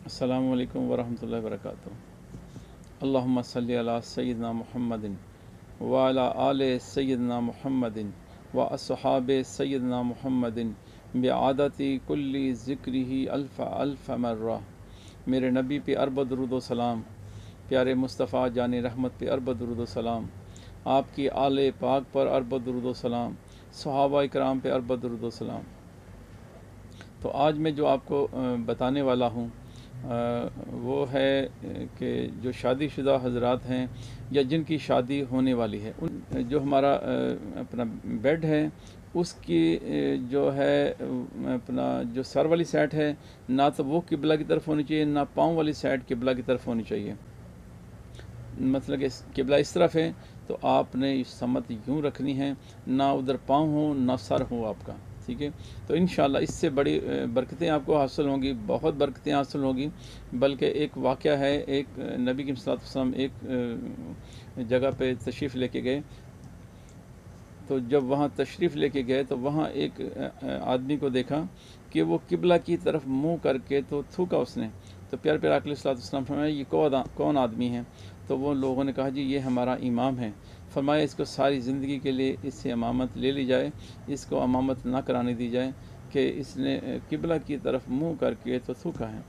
अस्सलामु अलैकुम वरहमतुल्लाहि वबरकातुहू। अल्लाहुम्मा सल्लि अला सय्यिदिना मुहम्मदिन व अला आले सय्यिदिना मुहम्मदिन व अस्हाबे सय्यिदिना मुहम्मदिन बिआदति कुल्ली ज़िक्रिही अल्फ़ अल्फ़ मर्रा। मेरे नबी पे अरब दुरूद व सलाम, प्यारे मुस्तफ़ा जान रहमत पे अरब दुरूद व सलाम, आपकी आले पाक पर अरब दुरूद व सलाम, सहाबा इकराम पे अरब दुरूद व सलाम। तो आज मैं जो आपको बताने वाला हूँ वो है कि जो शादीशुदा हज़रात हैं या जिनकी शादी होने वाली है, उन जो हमारा अपना बेड है उसकी जो है अपना जो सर वाली साइड है ना तो वो किबला की तरफ होनी चाहिए, ना पाँव वाली साइड किबला की तरफ होनी चाहिए। मतलब कि किबला इस तरफ है तो आपने समत यूँ रखनी है, ना उधर पाँव हो ना सर हो आपका, ठीक है। तो इंशाअल्लाह इससे बड़ी बरकतें आपको हासिल होंगी, बहुत बरकतें हासिल होंगी। बल्कि एक वाक़या है, एक नबी की सल्लल्लाहु अलैहि वसल्लम एक जगह पे तशरीफ़ लेके गए। तो जब वहाँ तशरीफ़ लेके गए तो वहाँ एक आदमी को देखा कि वो किबला की तरफ मुँह करके तो थूका उसने। तो प्यारे प्यारे आक़ा सल्लल्लाहु अलैहि वसल्लम फरमाया ये कौन आदमी है? तो वो लोगों ने कहा जी ये हमारा इमाम है। फरमाया इसको सारी ज़िंदगी के लिए इससे इमामत ले ली जाए, इसको इमामत ना कराने दी जाए कि इसने किबला की तरफ मुँह करके तो थूका है।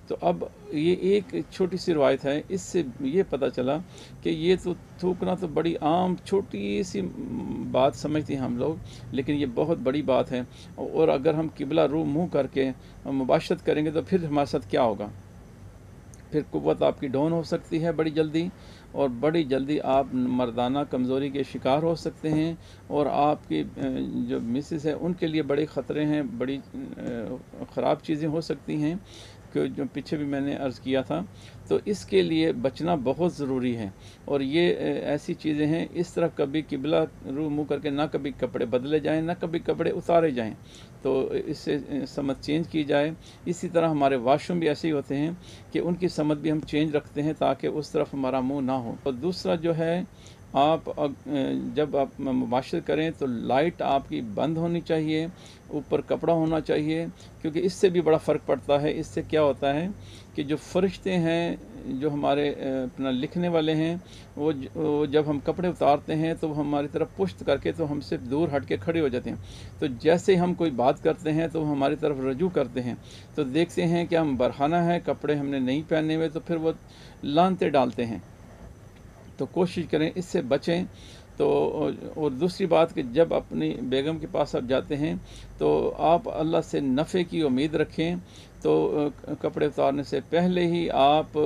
तो अब ये एक छोटी सी रवायत है, इससे ये पता चला कि ये तो थूकना तो बड़ी आम छोटी सी बात समझते हैं हम लोग, लेकिन ये बहुत बड़ी बात है। और अगर हम किबला रू मुँह करके मुबाशरत करेंगे तो फिर हमारे साथ क्या होगा? फिर कुव्वत आपकी डाउन हो सकती है बड़ी जल्दी, और बड़ी जल्दी आप मर्दाना कमज़ोरी के शिकार हो सकते हैं। और आपकी जो मिसेस है उनके लिए बड़े ख़तरे हैं, बड़ी ख़राब चीज़ें हो सकती हैं कि जो पीछे भी मैंने अर्ज़ किया था। तो इसके लिए बचना बहुत ज़रूरी है। और ये ऐसी चीज़ें हैं, इस तरह कभी किबला रू मुँह करके ना कभी कपड़े बदले जाएं, ना कभी कपड़े उतारे जाएं, तो इससे समत चेंज की जाए। इसी तरह हमारे वाशरूम भी ऐसे ही होते हैं कि उनकी समत भी हम चेंज रखते हैं ताकि उस तरफ हमारा मुँह ना हो। और दूसरा जो है, आप जब आप मुबाशरत करें तो लाइट आपकी बंद होनी चाहिए, ऊपर कपड़ा होना चाहिए, क्योंकि इससे भी बड़ा फ़र्क पड़ता है। इससे क्या होता है कि जो फ़रिश्ते हैं, जो हमारे अपना लिखने वाले हैं, वो जब हम कपड़े उतारते हैं तो वो हमारी तरफ पुश्त करके तो हमसे दूर हट के खड़े हो जाते हैं। तो जैसे हम कोई बात करते हैं तो वो हमारी तरफ रजू करते हैं, तो देखते हैं कि हम बरहाना है, कपड़े हमने नहीं पहने हुए, तो फिर वो लानते डालते हैं। तो कोशिश करें इससे बचें। तो और दूसरी बात कि जब अपनी बेगम के पास आप जाते हैं तो आप अल्लाह से नफ़े की उम्मीद रखें। तो कपड़े उतारने से पहले ही आप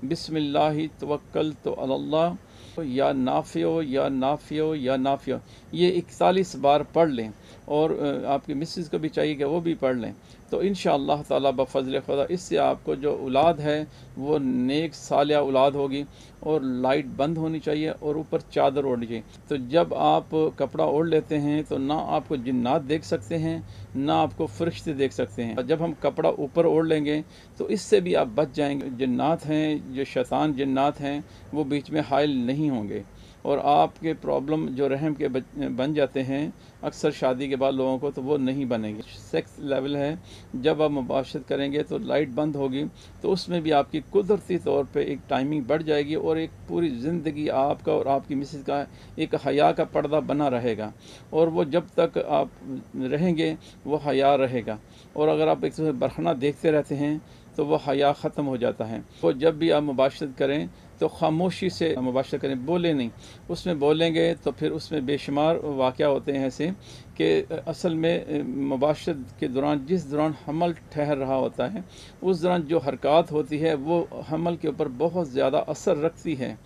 बिस्मिल्लाहि तवक्कलतु अलल्लाह या नाफ़ियो या नाफ़ियो या नाफ़ियो ये 41 बार पढ़ लें। और आपकी मिसेस को भी चाहिए कि वो भी पढ़ लें। तो इंशाअल्लाह ताला बफ़ज़्ल खुदा इससे आपको जो औलाद है वो नेक सालिया औलाद होगी। और लाइट बंद होनी चाहिए और ऊपर चादर ओढ़नी चाहिए। तो जब आप कपड़ा ओढ़ लेते हैं तो ना आपको जिन्नात देख सकते हैं, ना आपको फ़रिश्ते देख सकते हैं। जब हम कपड़ा ऊपर ओढ़ लेंगे तो इससे भी आप बच जाएंगे। जिन्नात हैं, जो शैतान जिन्नात हैं, वो बीच में हाइल नहीं होंगे। और आपके प्रॉब्लम जो रहम के बन जाते हैं अक्सर शादी के बाद लोगों को, तो वो नहीं बनेंगे। सेक्स लेवल है, जब आप मुबाशरत करेंगे तो लाइट बंद होगी, तो उसमें भी आपकी कुदरती तौर पे एक टाइमिंग बढ़ जाएगी और एक पूरी ज़िंदगी आपका और आपकी मिसेस का एक हया का पर्दा बना रहेगा। और वो जब तक आप रहेंगे वो हया रहेगा। और अगर आप एक दूसरे बरहना देखते रहते हैं तो वह हया ख़त्म हो जाता है। तो जब भी आप मुबाशरत करें तो खामोशी से मुबाशरत करें, बोले नहीं। उसमें बोलेंगे तो फिर उसमें बेशुमार वाक़या होते हैं ऐसे कि असल में मुबाशरत के दौरान, जिस दौरान हमल ठहर रहा होता है, उस दौरान जो हरकत होती है वो हमल के ऊपर बहुत ज़्यादा असर रखती है,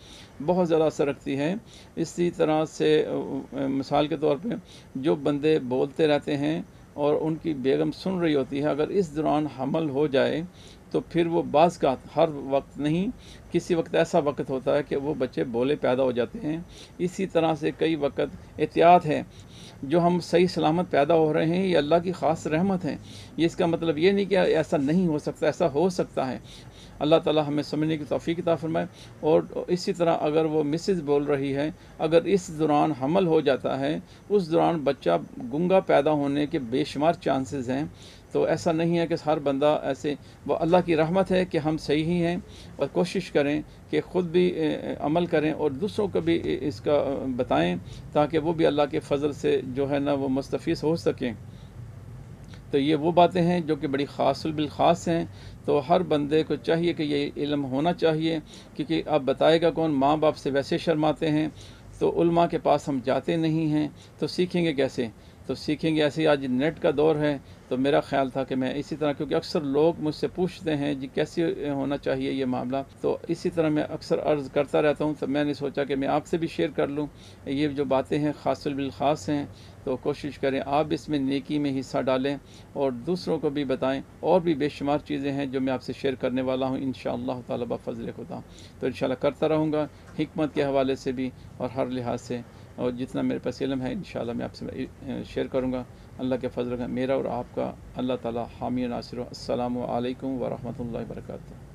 बहुत ज़्यादा असर रखती है। इसी तरह से मिसाल के तौर पे जो बंदे बोलते रहते हैं और उनकी बेगम सुन रही होती है, अगर इस दौरान हमल हो जाए तो फिर वो बाज़ का, हर वक्त नहीं, किसी वक्त ऐसा वक्त होता है कि वो बच्चे बोले पैदा हो जाते हैं। इसी तरह से कई वक्त एहतियात है, जो हम सही सलामत पैदा हो रहे हैं ये अल्लाह की ख़ास रहमत है। ये इसका मतलब ये नहीं कि ऐसा नहीं हो सकता, ऐसा हो सकता है। अल्लाह ताला हमें समझने की तौफ़ीक अता फ़रमाए। और इसी तरह अगर वो मिसेस बोल रही है, अगर इस दौरान हमल हो जाता है, उस दौरान बच्चा गूंगा पैदा होने के बेशुमार चांसेस हैं। تو ایسا نہیں ہے کہ ہر بندہ ایسے، وہ اللہ کی رحمت ہے کہ ہم صحیح ہی ہیں، اور کوشش کریں کہ خود بھی عمل کریں اور دوسروں کو بھی اس کا بتائیں، تاکہ وہ بھی اللہ کے فضل سے جو ہے نا وہ مستفیض ہو سکیں۔ تو یہ وہ باتیں ہیں جو کہ بڑی خاص بالخاص ہیں، تو ہر بندے کو چاہیے کہ یہ علم ہونا چاہیے، کیونکہ اب بتائے گا کون؟ ماں باپ سے ویسے شرماتے ہیں، تو علماء کے پاس ہم جاتے نہیں ہیں، تو سیکھیں گے کیسے؟ تو سیکھیں گے ایسے، آج نیٹ کا دور ہے، تو میرا خیال تھا کہ میں اسی طرح، کیونکہ اکثر لوگ مجھ سے پوچھتے ہیں جی کیسے ہونا چاہیے یہ معاملہ، تو اسی طرح میں اکثر عرض کرتا رہتا ہوں، تو میں نے سوچا کہ میں آپ سے بھی شیئر کر لوں۔ یہ جو باتیں ہیں خاص بالخاص ہیں، تو کوشش کریں آپ اس میں نیکی میں حصہ ڈالیں اور دوسروں کو بھی بتائیں، اور بھی بے شمار چیزیں ہیں جو میں آپ سے شیئر کرنے والا ہوں انشاءاللہ تعالی بفضل خدا، تو انشاءاللہ کرتا رہوں گا، حکمت کے حوالے سے بھی اور ہر لحاظ سے، اور جتنا میرے پاس علم ہے انشاءاللہ میں آپ سے شیئر کروں گا۔ اللہ کے فضل کا میرا اور آپ کا اللہ تعالی حامی و ناصر ہو۔ السلام علیکم ورحمۃ اللہ وبرکاتہ۔